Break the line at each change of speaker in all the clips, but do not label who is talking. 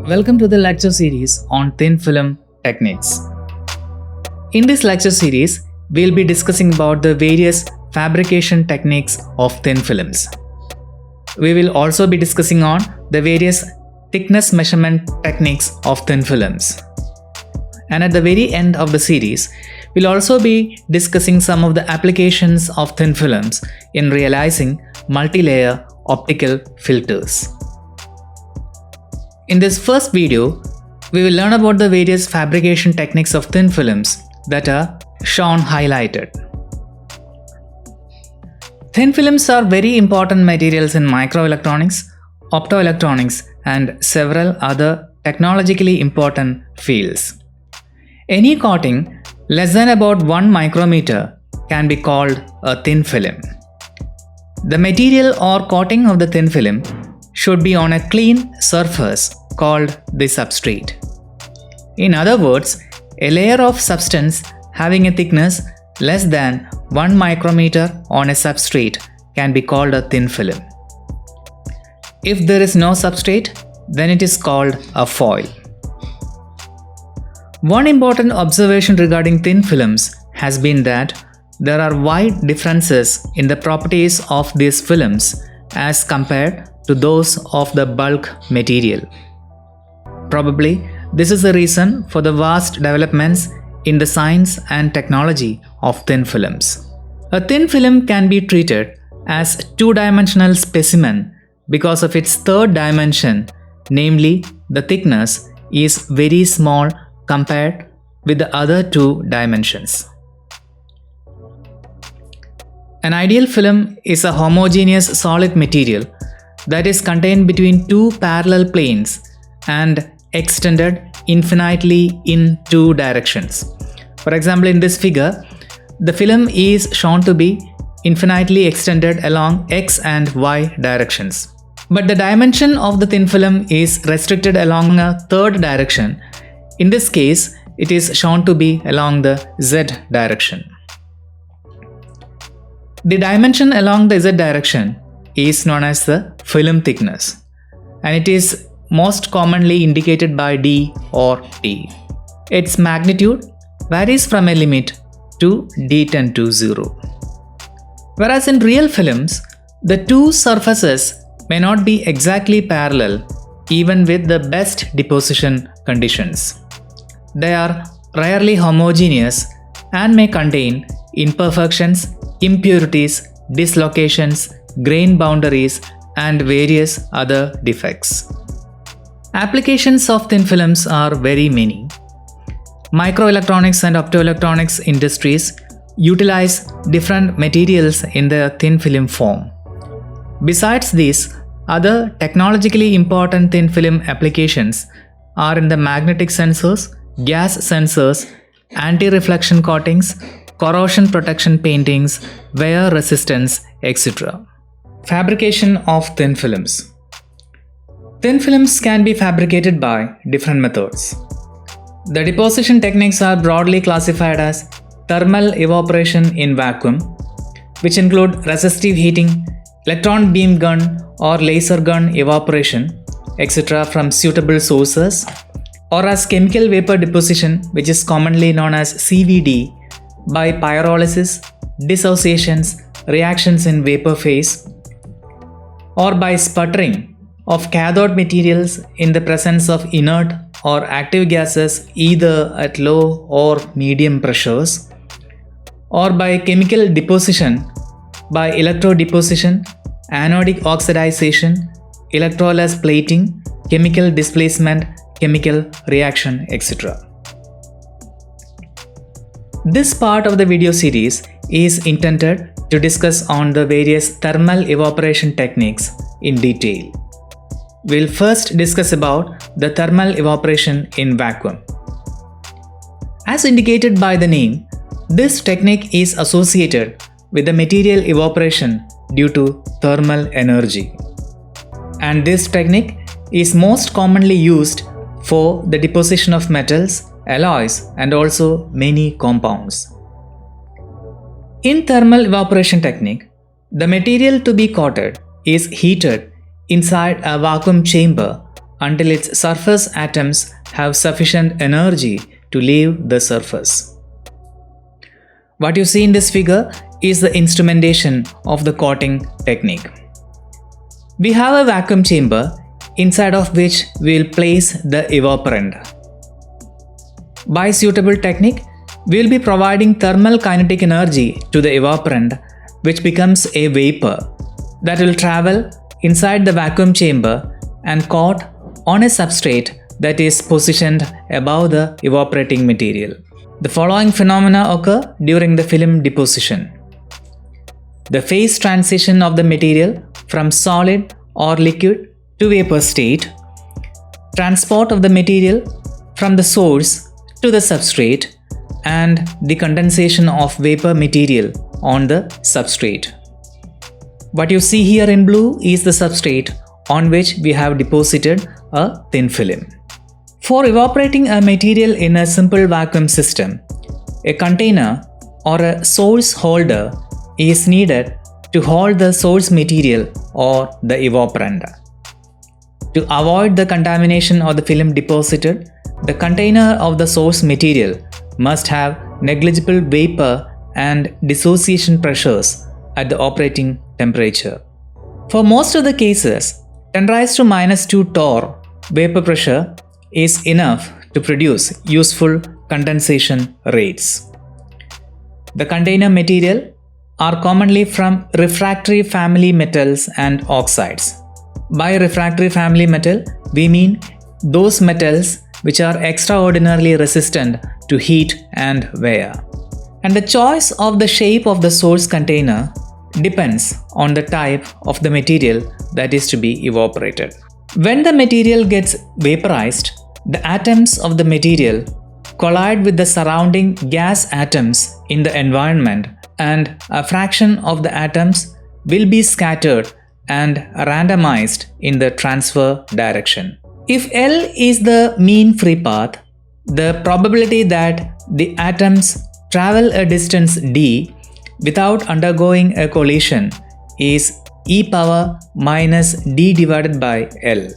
Welcome to the lecture series on thin film techniques. In this lecture series, we'll be discussing about the various fabrication techniques of thin films. We will also be discussing on the various thickness measurement techniques of thin films. And at the very end of the series, we'll also be discussing some of the applications of thin films in realizing multi-layer optical filters. In this first video, we will learn about the various fabrication techniques of thin films that are shown highlighted. Thin films are very important materials in microelectronics, optoelectronics, and several other technologically important fields. Any coating less than about 1 micrometer can be called a thin film. The material or coating of the thin film should be on a clean surface called the substrate. In other words, a layer of substance having a thickness less than 1 micrometer on a substrate can be called a thin film. If there is no substrate, then it is called a foil. One important observation regarding thin films has been that there are wide differences in the properties of these films as compared to those of the bulk material. Probably, this is the reason for the vast developments in the science and technology of thin films. A thin film can be treated as a two-dimensional specimen because of its third dimension, namely the thickness, is very small compared with the other two dimensions. An ideal film is a homogeneous solid material that is contained between two parallel planes and extended infinitely in two directions. For example, in this figure, the film is shown to be infinitely extended along x and y directions. But the dimension of the thin film is restricted along a third direction. In this case, it is shown to be along the z direction. The dimension along the z direction is known as the film thickness, and it is most commonly indicated by d or t. Its magnitude varies from a limit to d tend to 0. Whereas in real films, the two surfaces may not be exactly parallel even with the best deposition conditions. They are rarely homogeneous and may contain imperfections, impurities, dislocations, grain boundaries, and various other defects. Applications of thin films are very many. Microelectronics and optoelectronics industries utilize different materials in the thin film form. Besides this, other technologically important thin film applications are in the magnetic sensors, gas sensors, anti-reflection coatings, corrosion protection paintings, wear resistance, etc. Fabrication of thin films. Thin films can be fabricated by different methods. The deposition techniques are broadly classified as thermal evaporation in vacuum, which include resistive heating, electron beam gun or laser gun evaporation, etc. from suitable sources, or as chemical vapor deposition, which is commonly known as CVD, by pyrolysis, dissociations, reactions in vapor phase, or by sputtering of cathode materials in the presence of inert or active gases either at low or medium pressures, or by chemical deposition by electrodeposition, anodic oxidization, electrolysis plating, chemical displacement, chemical reaction, etc. This part of the video series is intended to discuss on the various thermal evaporation techniques in detail. We'll first discuss about the thermal evaporation in vacuum. As indicated by the name, this technique is associated with the material evaporation due to thermal energy. And this technique is most commonly used for the deposition of metals, alloys, and also many compounds. In thermal evaporation technique, the material to be coated is heated inside a vacuum chamber until its surface atoms have sufficient energy to leave the surface. What you see in this figure is the instrumentation of the coating technique. We have a vacuum chamber inside of which we will place the evaporant. By suitable technique, we will be providing thermal kinetic energy to the evaporant, which becomes a vapor that will travel inside the vacuum chamber and coat on a substrate that is positioned above the evaporating material. The following phenomena occur during the film deposition. The phase transition of the material from solid or liquid to vapor state, transport of the material from the source to the substrate, and the condensation of vapor material on the substrate. What you see here in blue is the substrate on which we have deposited a thin film. For evaporating a material in a simple vacuum system, a container or a source holder is needed to hold the source material or the evaporant. To avoid the contamination of the film deposited, the container of the source material must have negligible vapor and dissociation pressures at the operating temperature. For most of the cases, 10⁻⁻² torr vapor pressure is enough to produce useful condensation rates. The container material are commonly from refractory family metals and oxides. By refractory family metal, we mean those metals which are extraordinarily resistant to heat and wear. And the choice of the shape of the source container depends on the type of the material that is to be evaporated. When the material gets vaporized, the atoms of the material collide with the surrounding gas atoms in the environment, and a fraction of the atoms will be scattered and randomized in the transfer direction. If L is the mean free path, the probability that the atoms travel a distance d without undergoing a collision is e⁻ d divided by L.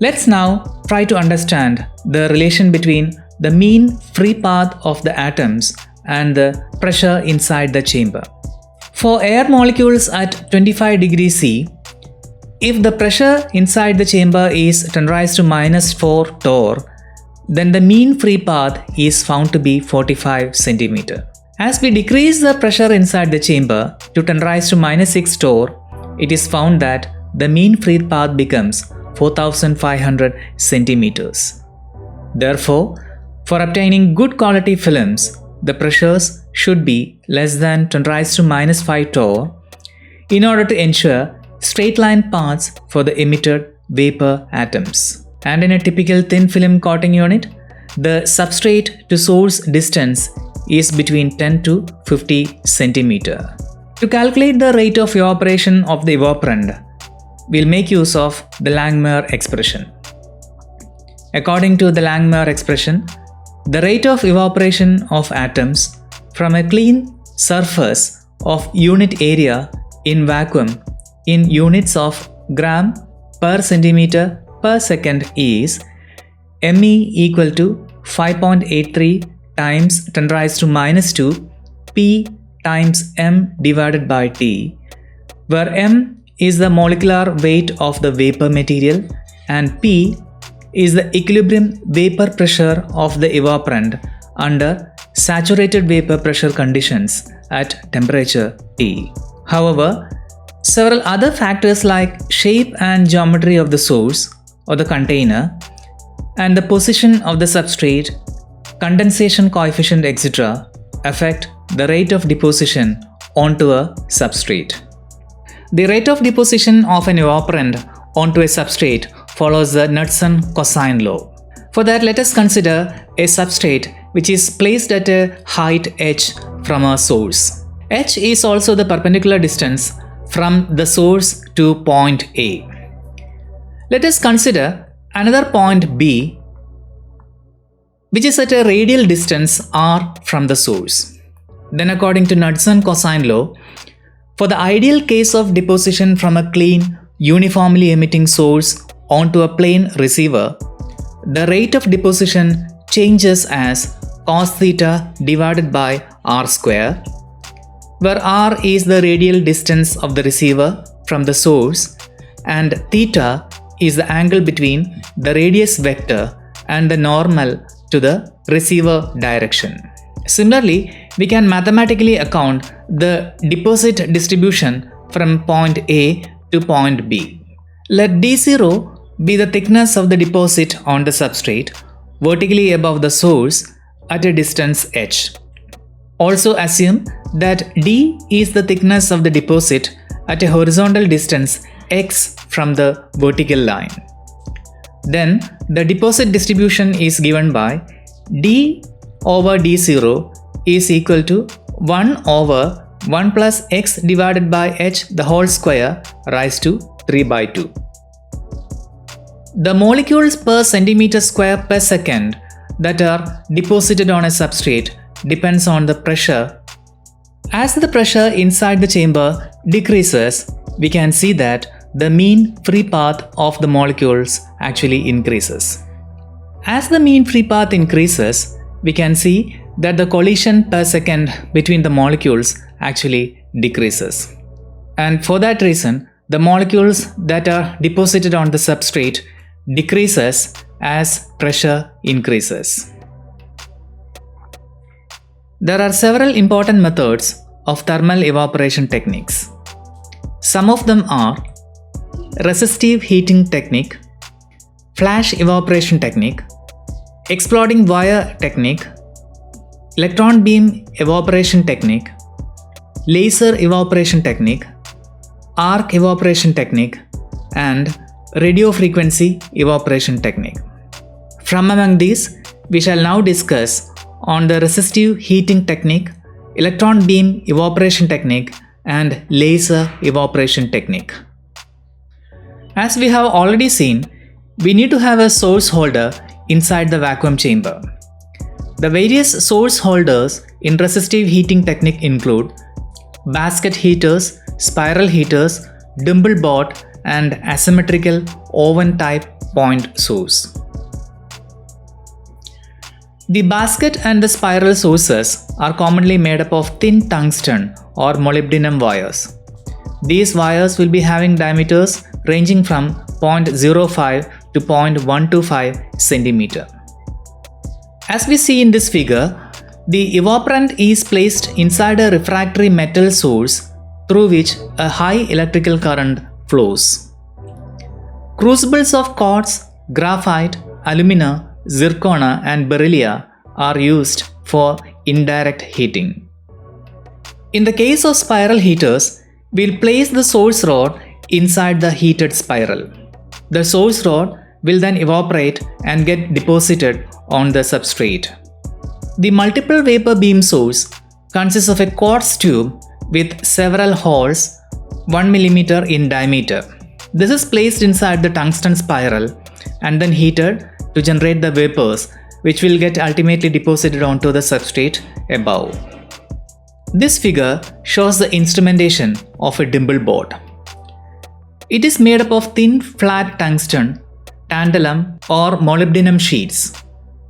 Let's now try to understand the relation between the mean free path of the atoms and the pressure inside the chamber. For air molecules at 25 degrees C, if the pressure inside the chamber is 10⁻⁻⁴ torr, then the mean free path is found to be 45 cm. As we decrease the pressure inside the chamber to 10⁻⁻⁶ torr, it is found that the mean free path becomes 4500 cm. Therefore, for obtaining good quality films, the pressures should be less than 10⁻⁵ torr in order to ensure straight line paths for the emitted vapor atoms. And in a typical thin film coating unit, the substrate to source distance is between 10 to 50 cm. To calculate the rate of evaporation of the evaporant, we'll make use of the Langmuir expression. According to the Langmuir expression, the rate of evaporation of atoms from a clean surface of unit area in vacuum in units of gram per centimeter per second is Me equal to 5.83 times 10⁻⁻² P times M divided by T, where M is the molecular weight of the vapor material and P is the equilibrium vapor pressure of the evaporant under saturated vapor pressure conditions at temperature T. However, several other factors like shape and geometry of the source or the container and the position of the substrate, condensation coefficient, etc. affect the rate of deposition onto a substrate. The rate of deposition of an evaporant onto a substrate follows the Knudsen cosine law. For that, let us consider a substrate which is placed at a height h from a source. H is also the perpendicular distance from the source to point A. Let us consider another point B, which is at a radial distance r from the source. Then, according to Knudsen cosine law, for the ideal case of deposition from a clean, uniformly emitting source onto a plane receiver, the rate of deposition changes as cos theta divided by r square, where r is the radial distance of the receiver from the source and theta is the angle between the radius vector and the normal to the receiver direction. Similarly, we can mathematically account the deposit distribution from point A to point B. Let d0 be the thickness of the deposit on the substrate vertically above the source at a distance h. Also assume that d is the thickness of the deposit at a horizontal distance x from the vertical line. Then the deposit distribution is given by d over d0 is equal to 1 over 1 plus x divided by h the whole square raised to 3 by 2. The molecules per centimeter square per second that are deposited on a substrate depends on the pressure. As the pressure inside the chamber decreases, we can see that the mean free path of the molecules actually increases. As the mean free path increases, we can see that the collision per second between the molecules actually decreases. And for that reason, the molecules that are deposited on the substrate decreases as pressure increases. There are several important methods of thermal evaporation techniques. Some of them are resistive heating technique, flash evaporation technique, exploding wire technique, electron beam evaporation technique, laser evaporation technique, arc evaporation technique, and radio frequency evaporation technique. From among these, we shall now discuss on the resistive heating technique, electron beam evaporation technique, and laser evaporation technique. As we have already seen, we need to have a source holder inside the vacuum chamber. The various source holders in resistive heating technique include basket heaters, spiral heaters, dimple board, and asymmetrical oven type point source. The basket and the spiral sources are commonly made up of thin tungsten or molybdenum wires. These wires will be having diameters ranging from 0.05 to 0.125 cm. As we see in this figure, the evaporant is placed inside a refractory metal source through which a high electrical current flows. Crucibles of quartz, graphite, alumina, zirconia, and beryllia are used for indirect heating. In the case of spiral heaters, we'll place the source rod inside the heated spiral. The source rod will then evaporate and get deposited on the substrate. The multiple vapor beam source consists of a quartz tube with several holes 1 mm in diameter. This is placed inside the tungsten spiral and then heated to generate the vapors which will get ultimately deposited onto the substrate above. This figure shows the instrumentation of a dimple board. It is made up of thin flat tungsten, tantalum or molybdenum sheets.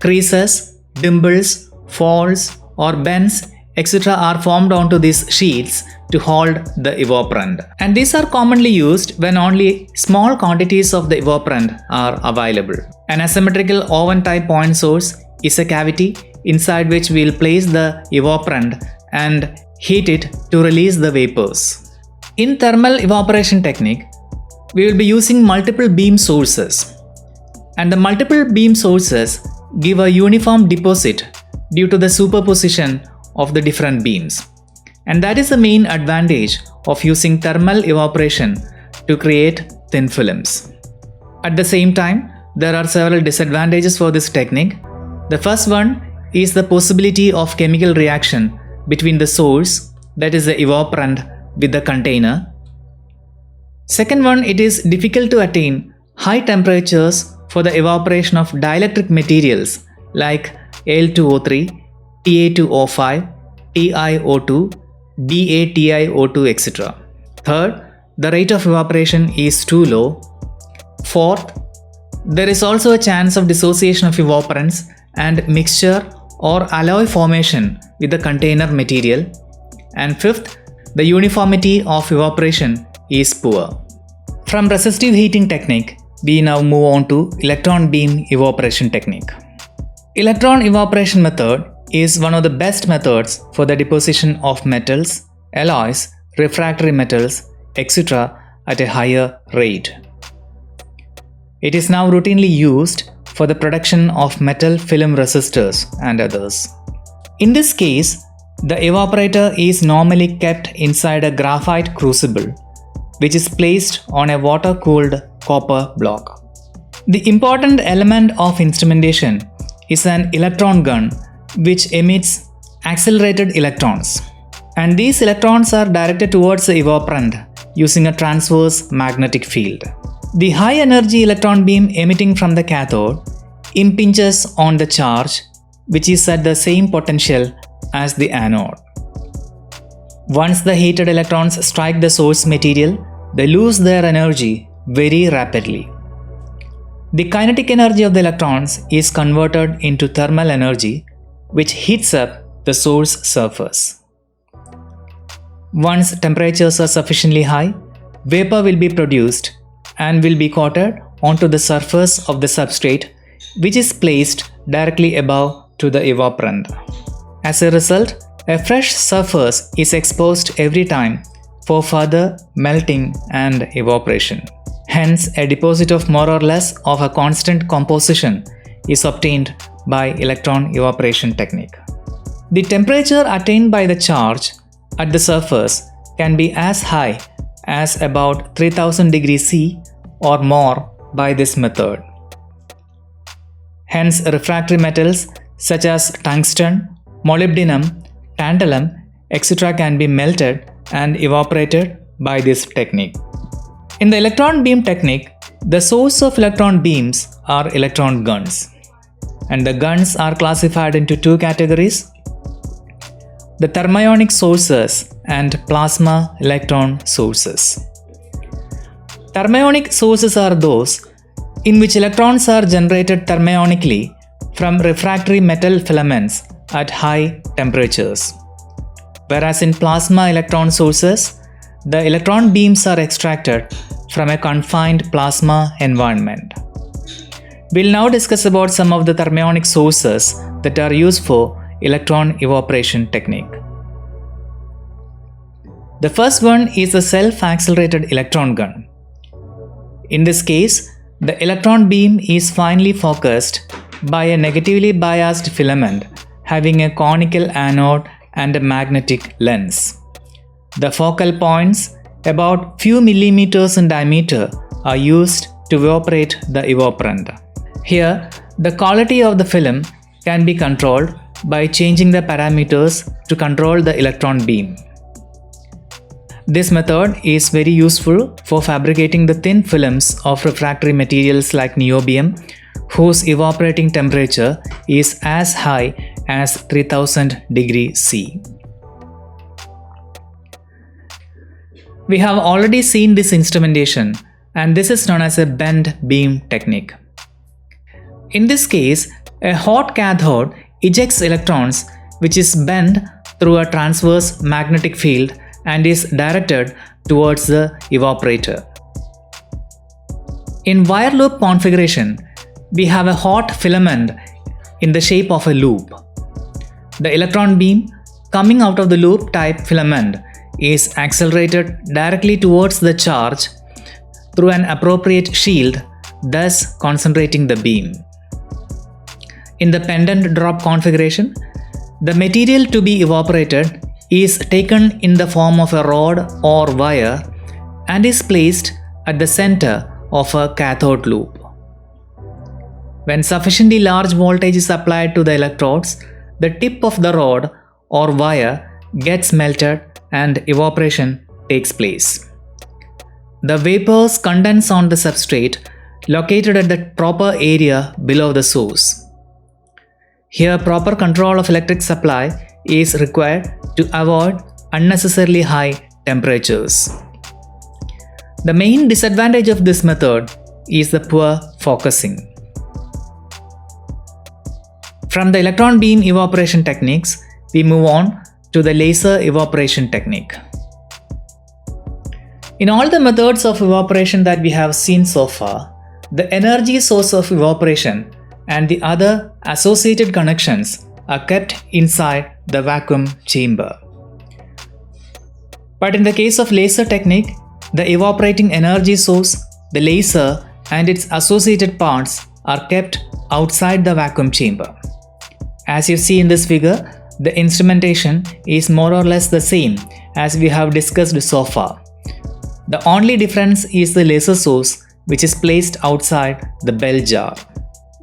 Creases, dimples, falls or bends, etc. are formed onto these sheets to hold the evaporant. And these are commonly used when only small quantities of the evaporant are available. An asymmetrical oven type point source is a cavity inside which we will place the evaporant and heat it to release the vapors. In thermal evaporation technique, we will be using multiple beam sources. And the multiple beam sources give a uniform deposit due to the superposition of the different beams. And that is the main advantage of using thermal evaporation to create thin films. At the same time, there are several disadvantages for this technique. The first one is the possibility of chemical reaction between the source, that is the evaporant, with the container. Second one, it is difficult to attain high temperatures for the evaporation of dielectric materials like Al2O3, Ta2O5, TiO2, DaTiO2, etc. Third, the rate of evaporation is too low. Fourth, There is also a chance of dissociation of evaporants and mixture or alloy formation with the container material. And fifth, the uniformity of evaporation is poor. From resistive heating technique, we now move on to electron beam evaporation technique. Electron evaporation method is one of the best methods for the deposition of metals, alloys, refractory metals, etc. at a higher rate. It is now routinely used for the production of metal film resistors and others. In this case, the evaporator is normally kept inside a graphite crucible, which is placed on a water-cooled copper block. The important element of instrumentation is an electron gun which emits accelerated electrons. And these electrons are directed towards the evaporant using a transverse magnetic field. The high energy electron beam emitting from the cathode impinges on the charge, which is at the same potential as the anode. Once the heated electrons strike the source material, they lose their energy very rapidly. The kinetic energy of the electrons is converted into thermal energy, which heats up the source surface. Once temperatures are sufficiently high, vapor will be produced and will be coated onto the surface of the substrate, which is placed directly above to the evaporant. As a result, a fresh surface is exposed every time for further melting and evaporation. Hence, a deposit of more or less of a constant composition is obtained by electron evaporation technique. The temperature attained by the charge at the surface can be as high as about 3000 degrees C or more by this method. Hence, refractory metals such as tungsten, molybdenum, tantalum, etc. can be melted and evaporated by this technique. In the electron beam technique, the source of electron beams are electron guns, and the guns are classified into two categories: the thermionic sources and plasma electron sources. Thermionic sources are those in which electrons are generated thermionically from refractory metal filaments at high temperatures. Whereas in plasma electron sources, the electron beams are extracted from a confined plasma environment. We'll now discuss about some of the thermionic sources that are used for electron evaporation technique. The first one is the self-accelerated electron gun. In this case, the electron beam is finely focused by a negatively biased filament having a conical anode and a magnetic lens. The focal points, about few millimeters in diameter, are used to evaporate the evaporant. Here, the quality of the film can be controlled by changing the parameters to control the electron beam. This method is very useful for fabricating the thin films of refractory materials like niobium, whose evaporating temperature is as high as 3000 degrees C. We have already seen this instrumentation, and this is known as a bend beam technique. In this case, a hot cathode ejects electrons which is bent through a transverse magnetic field and is directed towards the evaporator. In wire loop configuration, we have a hot filament in the shape of a loop. The electron beam coming out of the loop type filament is accelerated directly towards the charge through an appropriate shield, thus concentrating the beam. In the pendant drop configuration, the material to be evaporated is taken in the form of a rod or wire and is placed at the center of a cathode loop. When sufficiently large voltage is applied to the electrodes, the tip of the rod or wire gets melted and evaporation takes place. The vapors condense on the substrate located at the proper area below the source. Here, proper control of electric supply is required to avoid unnecessarily high temperatures. The main disadvantage of this method is the poor focusing. From the electron beam evaporation techniques, we move on to the laser evaporation technique. In all the methods of evaporation that we have seen so far, the energy source of evaporation and the other associated connections are kept inside the vacuum chamber. But in the case of laser technique, the evaporating energy source, the laser and its associated parts are kept outside the vacuum chamber. As you see in this figure, the instrumentation is more or less the same as we have discussed so far. The only difference is the laser source, which is placed outside the bell jar.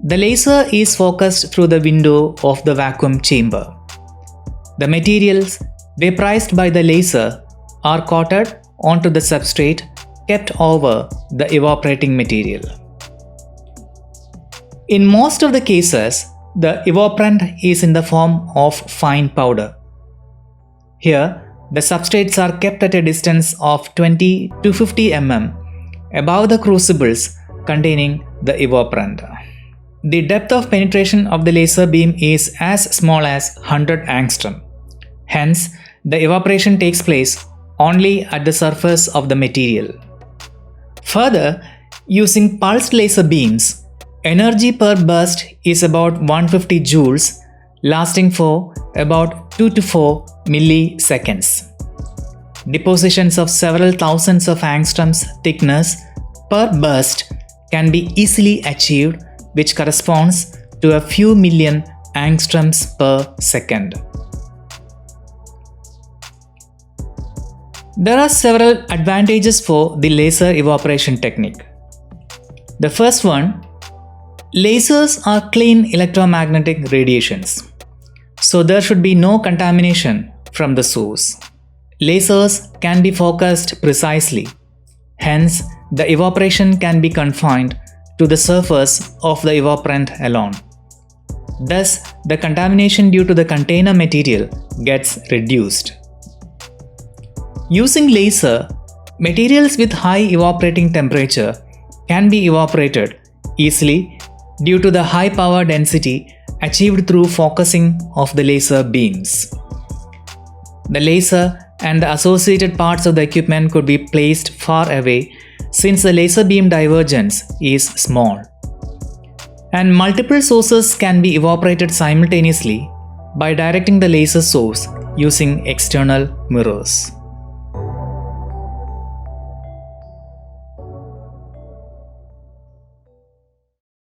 The laser is focused through the window of the vacuum chamber. The materials vaporized by the laser are coated onto the substrate kept over the evaporating material. In most of the cases, the evaporant is in the form of fine powder. Here, the substrates are kept at a distance of 20 to 50 mm above the crucibles containing the evaporant. The depth of penetration of the laser beam is as small as 100 angstrom. Hence, the evaporation takes place only at the surface of the material. Further, using pulsed laser beams, energy per burst is about 150 joules, lasting for about 2 to 4 milliseconds. Depositions of several thousands of angstroms thickness per burst can be easily achieved, which corresponds to a few million angstroms per second. There are several advantages for the laser evaporation technique. The first one, lasers are clean electromagnetic radiations, so there should be no contamination from the source. Lasers can be focused precisely, hence the evaporation can be confined to the surface of the evaporant alone. Thus, the contamination due to the container material gets reduced. Using laser, materials with high evaporating temperature can be evaporated easily due to the high power density achieved through focusing of the laser beams. The laser and the associated parts of the equipment could be placed far away since the laser beam divergence is small. And multiple sources can be evaporated simultaneously by directing the laser source using external mirrors.